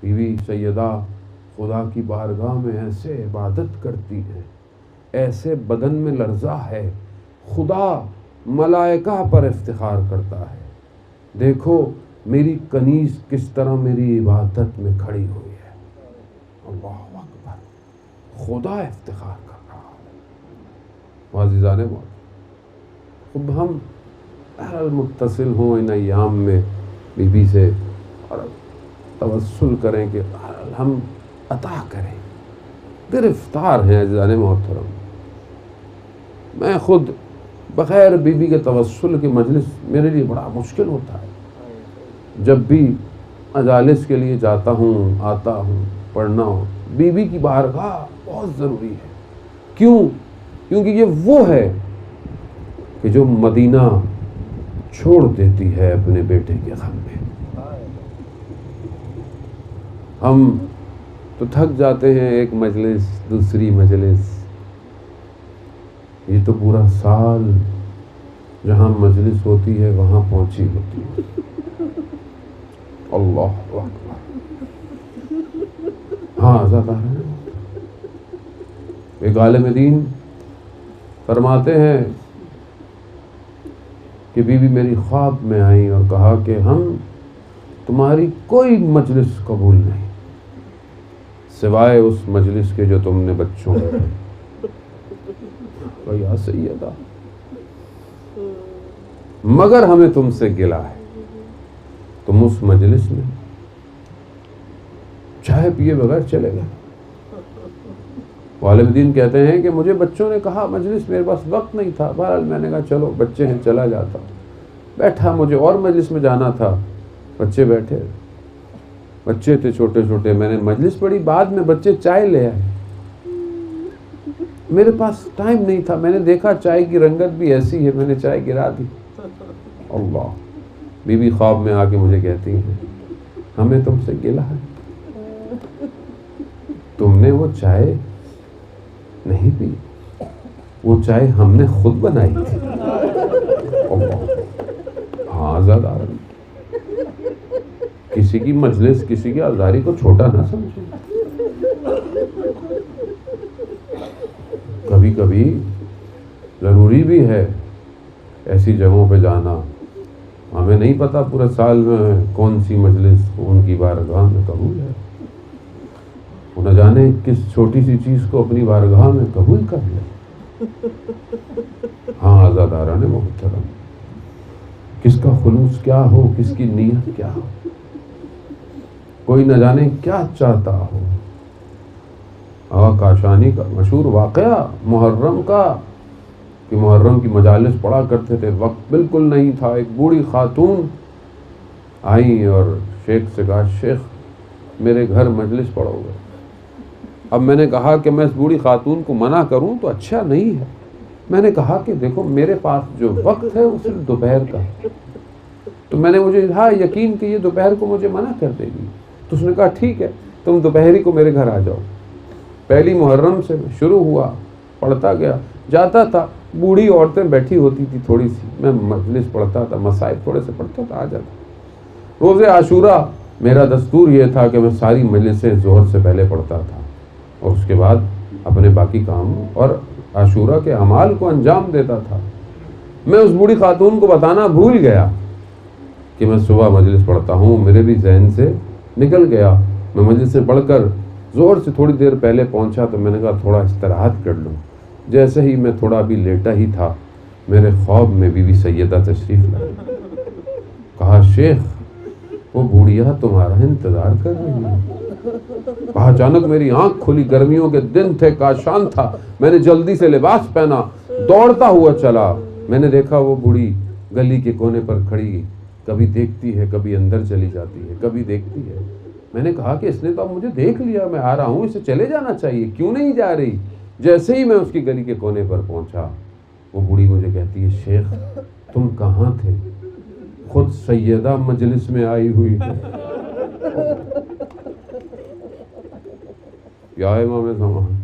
بیوی سیدہ خدا کی بارگاہ میں ایسے عبادت کرتی ہیں، ایسے بدن میں لرزہ ہے، خدا ملائکہ پر افتخار کرتا ہے، دیکھو میری کنیز کس طرح میری عبادت میں کھڑی ہوئی ہے، اللہ اکبر، خدا افتخار کر رہا ہے۔ معززان محترم، اب ہم متصل ہوں ان ایام میں بی بی سے اور توسل کریں کہ ہم عطا کریں، گرفتار ہیں عزیزان محترم۔ میں خود بغیر بی بی کے توسل کی مجلس میرے لیے بڑا مشکل ہوتا ہے۔ جب بھی مجالس کے لیے جاتا ہوں، آتا ہوں، پڑھنا ہو، بی بی کی بارگاہ بہت ضروری ہے۔ کیوں؟ کیونکہ یہ وہ ہے کہ جو مدینہ چھوڑ دیتی ہے اپنے بیٹے کے غم میں۔ ہم تو تھک جاتے ہیں، ایک مجلس دوسری مجلس، یہ تو پورا سال جہاں مجلس ہوتی ہے وہاں پہنچی ہوتی ہے۔ اللہ اکبر۔ ہاں آزاد آ رہے ہیں۔ ایک عالم دین فرماتے ہیں کہ بی بی میری خواب میں آئی اور کہا کہ ہم تمہاری کوئی مجلس قبول نہیں سوائے اس مجلس کے جو تم نے بچوں میں یا سیدہ، مگر ہمیں تم سے گلہ ہے، تم اس مجلس میں چائے پیے بغیر چلے گئے۔ عالم دین کہتے ہیں کہ مجھے بچوں نے کہا مجلس، میرے پاس وقت نہیں تھا، بہرحال میں نے کہا چلو بچے ہیں چلا جاتا، بیٹھا، مجھے اور مجلس میں جانا تھا، بچے بیٹھے، بچے تھے چھوٹے چھوٹے، میں نے مجلس پڑھی، بعد میں بچے چائے لے آئے، میرے پاس ٹائم نہیں تھا، میں نے دیکھا چائے کی رنگت بھی ایسی ہے، میں نے چائے گرا دی۔ اللہ، بی بی خواب میں آ کے مجھے کہتی ہیں ہمیں تم سے گلہ ہے، تم نے وہ چائے نہیں پی، وہ چائے ہم نے خود بنائی تھی۔ ہاں آزاد آ رہی، کسی کی مجلس، کسی کی آزاری کو چھوٹا نہ سمجھیں۔ کبھی کبھی ضروری بھی ہے ایسی جگہوں پہ جانا، ہمیں نہیں پتا پورے سال میں کون سی مجلس ان کی بارگاہ میں قبول ہے، وہ نہ جانے کس چھوٹی سی چیز کو اپنی بارگاہ میں قبول کر لے۔ ہاں آزاداران محترم، کس کا خلوص کیا ہو، کس کی نیت کیا ہو، کوئی نہ جانے کیا چاہتا ہو۔ آقا کاشانی کا مشہور واقعہ محرم کا، کہ محرم کی مجالس پڑھا کرتے تھے، وقت بالکل نہیں تھا، ایک بوڑھی خاتون آئیں اور شیخ سے کہا شیخ میرے گھر مجلس پڑھو گے۔ اب میں نے کہا کہ میں اس بوڑھی خاتون کو منع کروں تو اچھا نہیں ہے، میں نے کہا کہ دیکھو میرے پاس جو وقت ہے وہ صرف دوپہر کا ہے، تو میں نے مجھے تھا یقین کہ یہ دوپہر کو مجھے منع کر دے گی، تو اس نے کہا ٹھیک ہے تم دوپہری کو میرے گھر آ جاؤ۔ پہلی محرم سے شروع ہوا، پڑھتا گیا، جاتا تھا، بوڑھی عورتیں بیٹھی ہوتی تھی تھوڑی سی، میں مجلس پڑھتا تھا، مصائب تھوڑے سے پڑھتا تھا، آ جاتا۔ روز عاشورہ میرا دستور یہ تھا کہ میں ساری مجلسیں ظہر سے پہلے پڑھتا تھا اور اس کے بعد اپنے باقی کاموں اور عاشورہ کے اعمال کو انجام دیتا تھا۔ میں اس بوڑھی خاتون کو بتانا بھول گیا کہ میں صبح مجلس پڑھتا ہوں، میرے بھی ذہن سے نکل گیا۔ میں مجلس سے پڑھ کر زور سے تھوڑی دیر پہلے پہنچا تو میں نے کہا تھوڑا استراحت کر لوں۔ جیسے ہی میں تھوڑا بھی لیٹا ہی تھا، میرے خواب میں بی بی سیدہ تشریف لائے، کہا شیخ وہ بوڑھیا تمہارا انتظار کر رہی ہے۔ اچانک میری آنکھ کھلی، گرمیوں کے دن تھے، کاشان تھا، میں نے جلدی سے لباس پہنا، دوڑتا ہوا چلا، میں نے دیکھا وہ بوڑھی گلی کے کونے پر کھڑی، کبھی دیکھتی ہے، کبھی اندر چلی جاتی ہے، کبھی دیکھتی ہے۔ میں نے کہا کہ اس نے تو اب مجھے دیکھ لیا، میں آ رہا ہوں، اسے چلے جانا چاہیے، کیوں نہیں جا رہی؟ جیسے ہی میں اس کی گلی کے کونے پر پہنچا، وہ بوڑھی مجھے کہتی ہے شیخ تم کہاں تھے؟ خود سیدہ مجلس میں آئی ہوئی ہے۔ یا امام زمان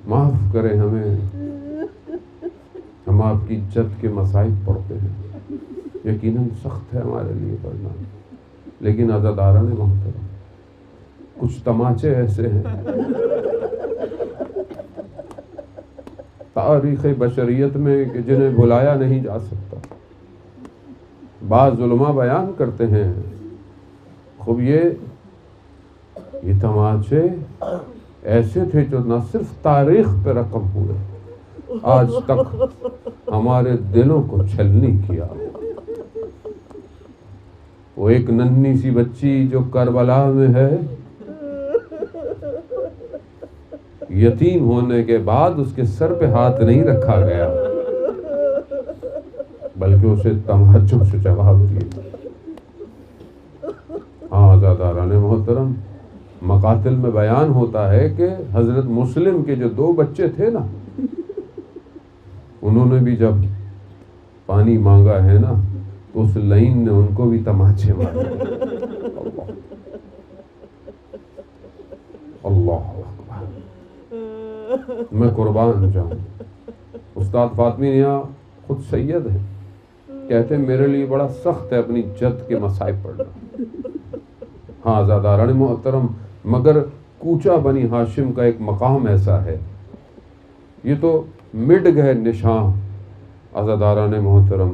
معاف کریں ہمیں، ہم آپ کی عزت کے مصائب پڑھتے ہیں، یقیناً سخت ہے ہمارے لیے پڑھنا، لیکن عزاداران محترم کچھ تماچے ایسے ہیں تاریخ بشریت میں کہ جنہیں بھلایا نہیں جا سکتا. بعض علماء بیان کرتے ہیں خوب یہ تماچے ایسے تھے جو نہ صرف تاریخ پہ رقم ہوئے، آج تک ہمارے دلوں کو چھلنی کیا. وہ ایک ننھی سی بچی جو کربلا میں ہے، یتیم ہونے کے بعد اس کے سر پہ ہاتھ نہیں رکھا گیا بلکہ اسے تماچوں سے جواب دیا. ہاں عزاداران محترم، مقاتل میں بیان ہوتا ہے کہ حضرت مسلم کے جو 2 بچے تھے نا، انہوں نے بھی جب پانی مانگا ہے نا تو اس لائن نے ان کو بھی تماچے مارے. اللہ اکبر. میں قربان جاؤں، استاد فاطمی نیا خود سید ہیں، کہتے ہیں میرے لیے بڑا سخت ہے اپنی جد کے مصائب پڑھنا. ہاں عزاداران محترم، مگر کوچہ بنی ہاشم کا ایک مقام ایسا ہے، یہ تو مٹ گئے نشان عزاداران محترم،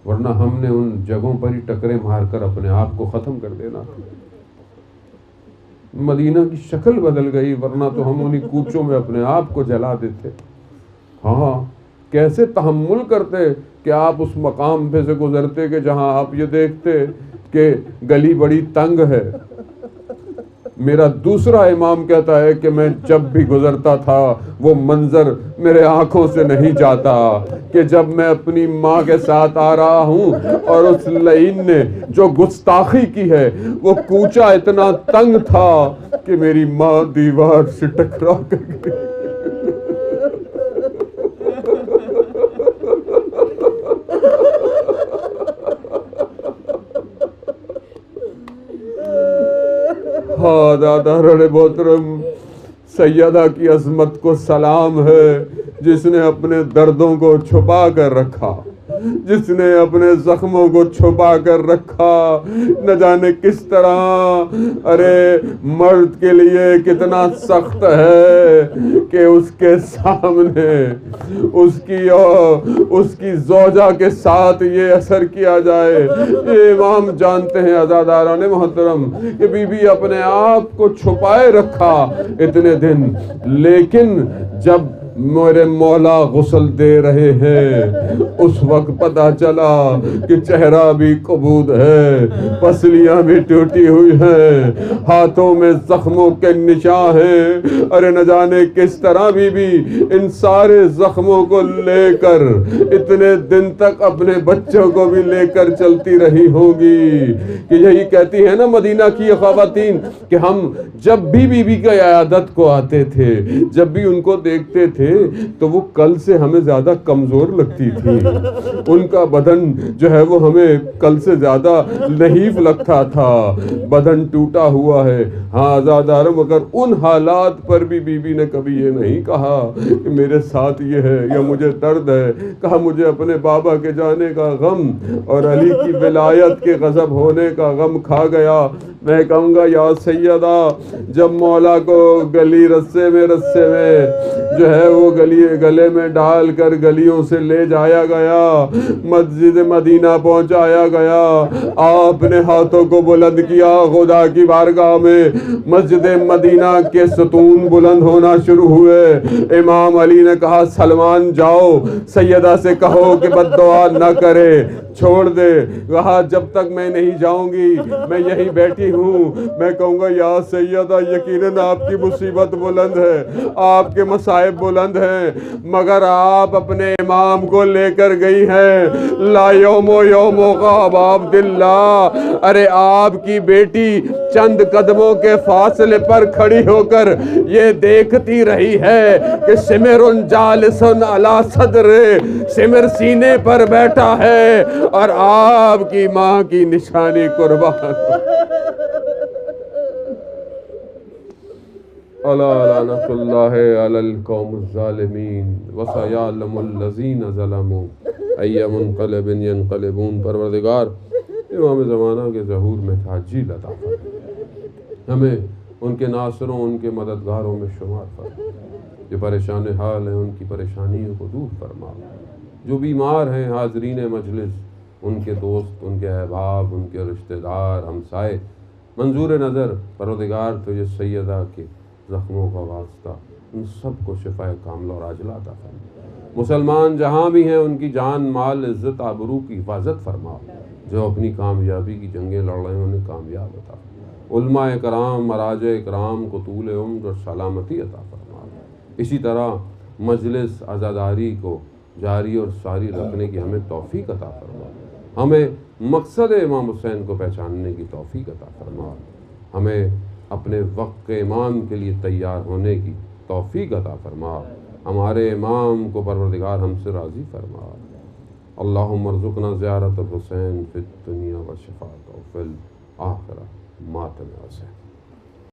ورنہ ہم نے ان جگہوں پر ہی ٹکرے مار کر اپنے آپ کو ختم کر دینا تھا. مدینہ کی شکل بدل گئی، ورنہ تو ہم انہی کوچوں میں اپنے آپ کو جلا دیتے. ہاں کیسے تحمل کرتے کہ آپ اس مقام پہ سے گزرتے کہ جہاں آپ یہ دیکھتے کہ گلی بڑی تنگ ہے. میرا دوسرا امام کہتا ہے کہ میں جب بھی گزرتا تھا وہ منظر میرے آنکھوں سے نہیں جاتا کہ جب میں اپنی ماں کے ساتھ آ رہا ہوں اور اس لعین نے جو گستاخی کی ہے، وہ کوچہ اتنا تنگ تھا کہ میری ماں دیوار سے ٹکرا کر گئی. ہاں عزاداران محترم، سیدہ کی عظمت کو سلام ہے جس نے اپنے دردوں کو چھپا کر رکھا، جس نے اپنے زخموں کو چھپا کر رکھا. نہ جانے کس طرح ارے مرد کے لیے کتنا سخت ہے کہ اس کے سامنے اس کی زوجہ کے ساتھ یہ اثر کیا جائے. یہ امام جانتے ہیں عزاداران محترم کہ بی بی اپنے آپ کو چھپائے رکھا اتنے دن، لیکن جب میرے مولا غسل دے رہے ہیں اس وقت پتہ چلا کہ چہرہ بھی کبود ہے، پسلیاں بھی ٹوٹی ہوئی ہیں، ہاتھوں میں زخموں کے نشان ہیں. ارے نہ جانے کس طرح بھی ان سارے زخموں کو لے کر اتنے دن تک اپنے بچوں کو بھی لے کر چلتی رہی ہوگی. کہ یہی کہتی ہے نا مدینہ کی خواتین کہ ہم جب بھی بی بی کی عیادت کو آتے تھے، جب بھی ان کو دیکھتے تھے تو وہ کل سے ہمیں زیادہ کمزور لگتی تھی، ان کا بدن جو ہے وہ ہمیں کل سے زیادہ نحیف لگتا تھا، بدن ٹوٹا ہوا ہے. ہاں عزاداروں، مگر ان حالات پر بھی بی بی نے کبھی یہ نہیں کہا کہ میرے ساتھ یہ ہے یا مجھے درد ہے. کہا مجھے اپنے بابا کے جانے کا غم اور علی کی ولایت کے غضب ہونے کا غم کھا گیا. میں کہوں گا یا سیدہ، جب مولا کو گلی رسے میں جو ہے وہ گلے میں ڈال کر گلیوں سے لے جایا گیا، مسجد مدینہ پہنچایا گیا، آپ نے ہاتھوں کو بلند کیا خدا کی بارگاہ میں، مسجد مدینہ کے ستون بلند ہونا شروع ہوئے. امام علی نے کہا سلمان جاؤ سیدہ سے کہو کہ بد دعا نہ کرے، چھوڑ دے. کہا جب تک میں نہیں جاؤں گی میں یہیں بیٹھی ہوں. میں کہوں گا یا سیدہ یقیناً آپ کی مصیبت بلند ہے، آپ کے مصائب بلند ہیں، مگر آپ اپنے امام کو لے کر گئی ہیں. لا یوم غاب عبداللہ. ارے آپ کی بیٹی چند قدموں کے فاصلے پر کھڑی ہو کر یہ دیکھتی رہی ہے کہ سمر جالس علی صدر، سمر سینے پر بیٹھا ہے اور آپ کی ماں کی نشانی قربان. الا لعنت اللہ علی القوم الظالمین وسیعلم الذین ظلموا ای منقلب ینقلبون. پروردگار امام زمانہ کے ظہور میں تعجیل عطا فرما، ہمیں ان کے ناصروں، ان کے مددگاروں میں شمار فرما، جو پریشان حال ہیں ان کی پریشانیوں کو دور فرما، جو بیمار ہیں حاضرین مجلس، ان کے دوست، ان کے احباب، ان کے رشتہ دار، ہمسائے منظور نظر، پروردگار تجھے سیدہ کے زخموں کا واسطہ ان سب کو شفائے کاملہ اور عاجلہ عطا فرما۔ مسلمان جہاں بھی ہیں ان کی جان، مال، عزت، آبرو کی حفاظت فرما، جو اپنی کامیابی کی جنگیں لڑ رہے ہیں انہیں کامیاب عطا فرما، علماء کرام، مراجع کرام کو طول عمر اور سلامتی عطا فرما۔ اسی طرح مجلس عزاداری کو جاری اور ساری رکھنے کی ہمیں توفیق عطا فرما، ہمیں مقصد امام حسین کو پہچاننے کی توفیق عطا فرما، ہمیں اپنے وقت کے امام کے لیے تیار ہونے کی توفیق عطا فرما، ہمارے امام کو پروردگار ہم سے راضی فرما۔ اللہم ارزقنا زیارت الحسین فی الدنیا و شفاعتہ فی الآخرہ ماتم حسین۔